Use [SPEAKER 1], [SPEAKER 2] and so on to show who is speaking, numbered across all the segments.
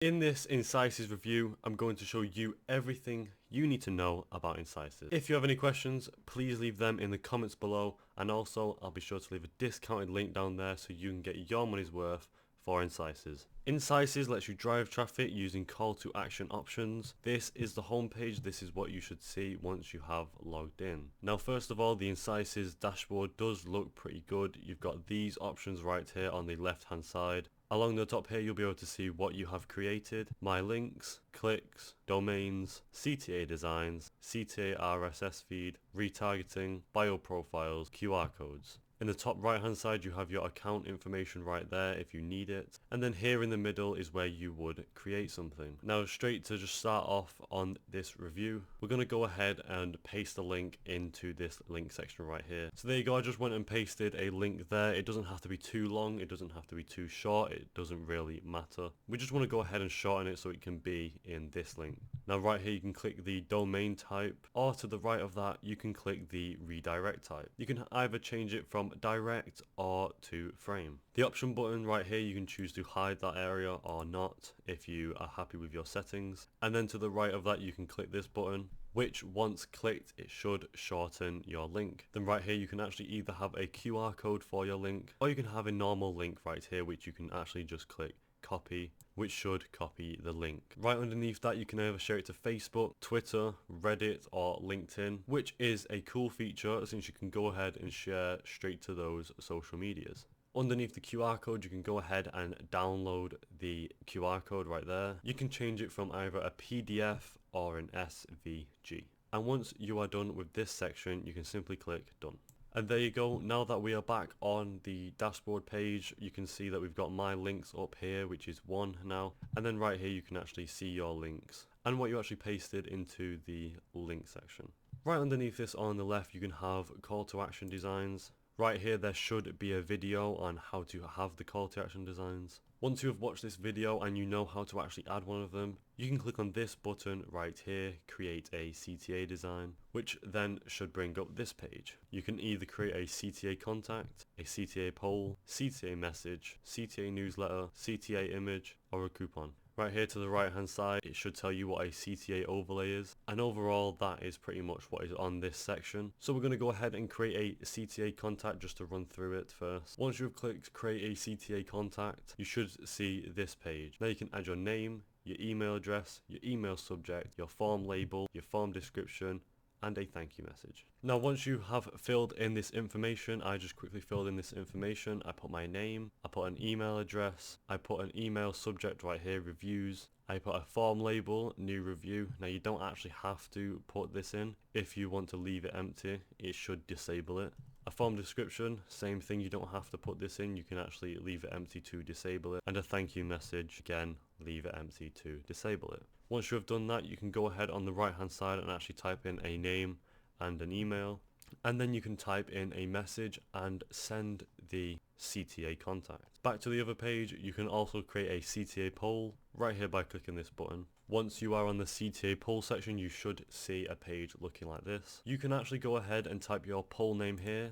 [SPEAKER 1] In this Incises review, I'm going to show you everything you need to know about Incises. If you have any questions, please leave them in the comments below, and also I'll be sure to leave a discounted link down there so you can get your money's worth for Incises. Incises lets you drive traffic using call to action options. This is the homepage. This is what you should see once you have logged in. Now, first of all, the Incises dashboard does look pretty good. You've got these options right here on the left hand side. Along the top here, you'll be able to see what you have created, my links, clicks, domains, CTA designs, CTA RSS feed, retargeting, bio profiles, QR codes. In the top right hand side, you have your account information right there if you need it. And then here in the middle is where you would create something. Now, straight to just start off on this review, we're going to go ahead and paste the link into this link section right here. So there you go. I just went and pasted a link there. It doesn't have to be too long. It doesn't have to be too short. It doesn't really matter. We just want to go ahead and shorten it so it can be in this link. Now, right here, you can click the domain type, or to the right of that, you can click the redirect type. You can either change it from direct or to frame. The option button right here, you can choose to hide that area or not if you are happy with your settings. And then to the right of that, you can click this button, which once clicked, it should shorten your link. Then right here, you can actually either have a QR code for your link, or you can have a normal link right here, which you can actually just click copy, which should copy the link. Right underneath that, you can either share it to Facebook, Twitter, Reddit, or LinkedIn, which is a cool feature since you can go ahead and share straight to those social medias. Underneath the QR code, you can go ahead and download the QR code right there. You can change it from either a PDF or an SVG. And once you are done with this section, you can simply click done. And there you go. Now that we are back on the dashboard page, you can see that we've got my links up here, which is one now. And then right here, you can actually see your links and what you actually pasted into the link section. Right underneath this on the left, you can have call to action designs. Right here, there should be a video on how to have the call to action designs. Once you have watched this video and you know how to actually add one of them, you can click on this button right here, create a CTA design, which then should bring up this page. You can either create a CTA contact, a CTA poll, CTA message, CTA newsletter, CTA image, or a coupon. Right here to the right hand side, it should tell you what a CTA overlay is, and overall that is pretty much what is on this section. So we're going to go ahead and create a CTA contact just to run through it first. Once you've clicked create a CTA contact, you should see this page. Now you can add your name, your email address, your email subject, your form label, your form description, and a thank you message. Now once you have filled in this information, I just quickly filled in this information. I put my name, I put an email address, I put an email subject right here, reviews. I put a form label, new review. Now you don't actually have to put this in. If you want to leave it empty, it should disable it. A form description, same thing, you don't have to put this in, you can actually leave it empty to disable it. And a thank you message, again, leave it empty to disable it. Once you have done that, you can go ahead on the right hand side and actually type in a name and an email. And then you can type in a message and send the CTA contact. Back to the other page, you can also create a CTA poll right here by clicking this button. Once you are on the CTA poll section, you should see a page looking like this. You can actually go ahead and type your poll name here.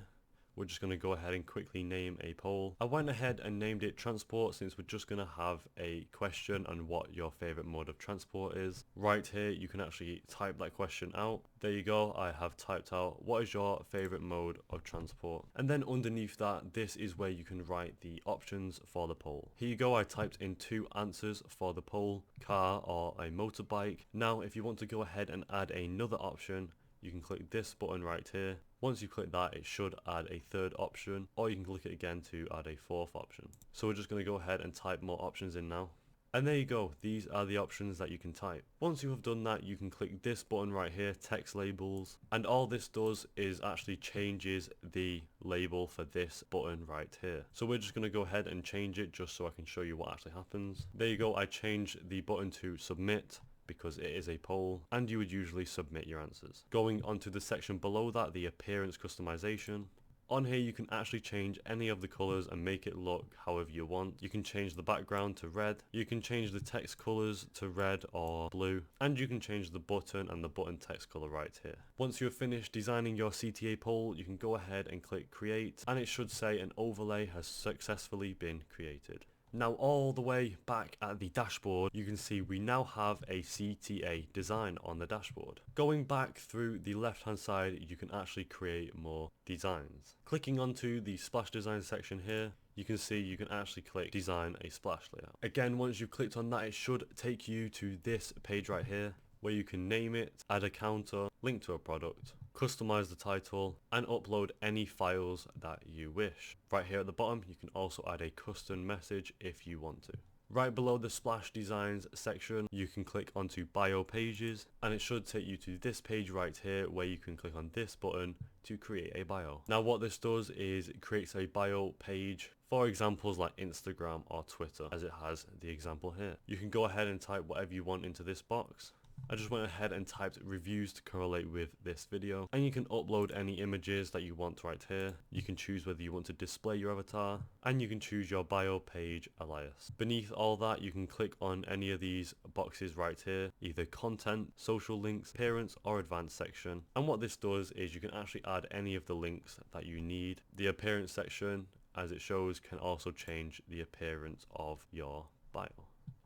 [SPEAKER 1] We're just going to go ahead and quickly name a poll. I went ahead and named it transport since we're just going to have a question on what your favorite mode of transport is. Right here, you can actually type that question out. There you go. I have typed out what is your favorite mode of transport. And then underneath that, this is where you can write the options for the poll. Here you go. I typed in 2 answers for the poll, car or a motorbike. Now, if you want to go ahead and add another option, you can click this button right here. Once you click that, it should add a 3rd option, or you can click it again to add a 4th option. So we're just going to go ahead and type more options in now. And there you go, these are the options that you can type. Once you have done that, you can click this button right here, text labels, and all this does is actually changes the label for this button right here. So we're just going to go ahead and change it just so I can show you what actually happens. There you go, I changed the button to submit, because it is a poll, and you would usually submit your answers. Going on to the section below that, the appearance customization. On here you can actually change any of the colors and make it look however you want. You can change the background to red, you can change the text colors to red or blue, and you can change the button and the button text color right here. Once you have finished designing your CTA poll, you can go ahead and click create, and it should say an overlay has successfully been created. Now all the way back at the dashboard, you can see we now have a CTA design on the dashboard. Going back through the left hand side, you can actually create more designs. Clicking onto the splash design section here, you can see you can actually click design a splash layout. Again, once you've clicked on that, it should take you to this page right here where you can name it, add a counter, link to a product, customize the title, and upload any files that you wish. Right here at the bottom, you can also add a custom message if you want to. Right below the splash designs section, you can click onto bio pages, and it should take you to this page right here where you can click on this button to create a bio. Now what this does is it creates a bio page for examples like Instagram or Twitter, as it has the example here. You can go ahead and type whatever you want into this box. I just went ahead and typed reviews to correlate with this video, and you can upload any images that you want right here. You can choose whether you want to display your avatar, and you can choose your bio page alias. Beneath all that, you can click on any of these boxes right here, either content, social links, appearance or advanced section. And what this does is you can actually add any of the links that you need. The appearance section, as it shows, can also change the appearance of your bio.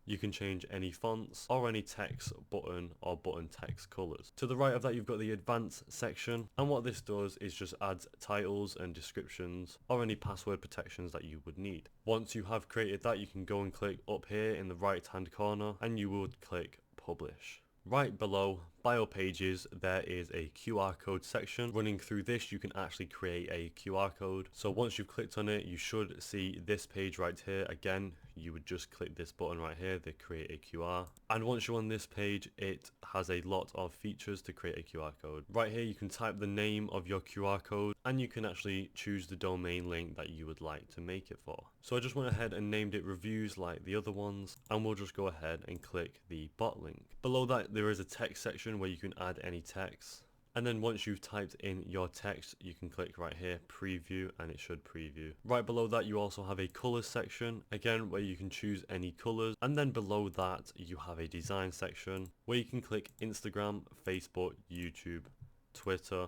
[SPEAKER 1] You can change any fonts or any text button or button text colors. To the right of that, you've got the advanced section, and what this does is just adds titles and descriptions or any password protections that you would need. Once you have created that, you can go and click up here in the right hand corner and you would click publish. Right below bio pages, there is a QR code section. Running through this, you can actually create a QR code. So once you've clicked on it, you should see this page right here. Again, you would just click this button right here to create a QR. And once you're on this page, it has a lot of features to create a QR code. Right here, you can type the name of your QR code, and you can actually choose the domain link that you would like to make it for. So I just went ahead and named it reviews like the other ones, and we'll just go ahead and click the bot link. Below that, there is a text section where you can add any text. And then once you've typed in your text, you can click right here, preview, and it should preview. Right below that, you also have a colors section, again, where you can choose any colors. And then below that, you have a design section where you can click Instagram, Facebook, YouTube, Twitter,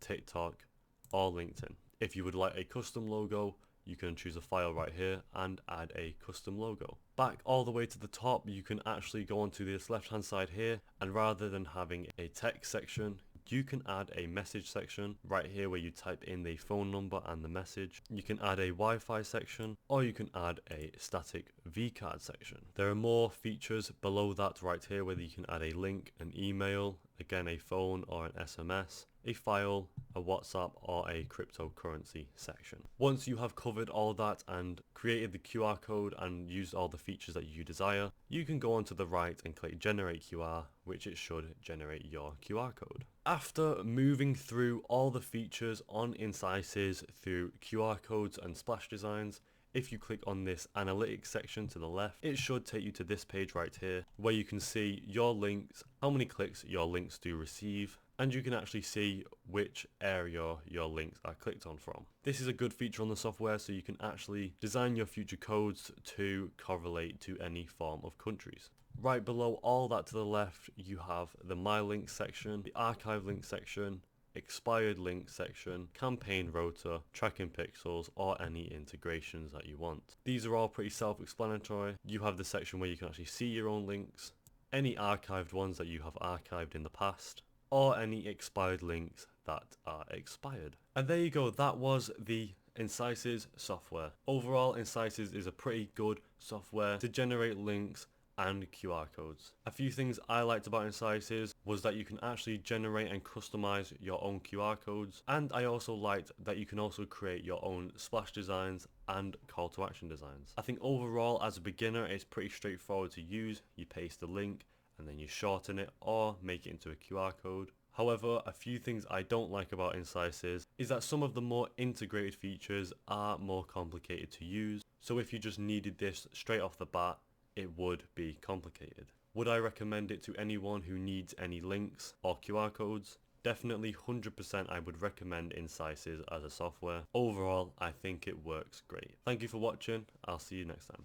[SPEAKER 1] TikTok, or LinkedIn. If you would like a custom logo, you can choose a file right here and add a custom logo. Back all the way to the top, you can actually go onto this left hand side here, and rather than having a text section, you can add a message section right here where you type in the phone number and the message. You can add a Wi-Fi section, or you can add a static vCard section. There are more features below that right here, whether you can add a link, an email, again a phone or an SMS, a file, a WhatsApp or a cryptocurrency section. Once you have covered all that and created the QR code and used all the features that you desire, you can go on to the right and click generate QR, which it should generate your QR code. After moving through all the features on Incises through QR codes and splash designs, if you click on this analytics section to the left, it should take you to this page right here where you can see your links, how many clicks your links do receive, and you can actually see which area your links are clicked on from. This is a good feature on the software, so you can actually design your future codes to correlate to any form of countries. Right below all that to the left, you have the My Links section, the Archive Links section, Expired Links section, Campaign Rotor, Tracking Pixels, or any integrations that you want. These are all pretty self-explanatory. You have the section where you can actually see your own links, any archived ones that you have archived in the past, or any expired links that are expired. And there you go, that was the Incises software. Overall, Incises is a pretty good software to generate links and QR codes. A few things I liked about Incises was that you can actually generate and customize your own QR codes, and I also liked that you can also create your own splash designs and call to action designs. I think overall as a beginner it's pretty straightforward to use. You paste the link and then you shorten it or make it into a QR code. However, a few things I don't like about Incises is that some of the more integrated features are more complicated to use. So if you just needed this straight off the bat, it would be complicated. Would I recommend it to anyone who needs any links or QR codes? Definitely 100% I would recommend Incises as a software. Overall, I think it works great. Thank you for watching. I'll see you next time.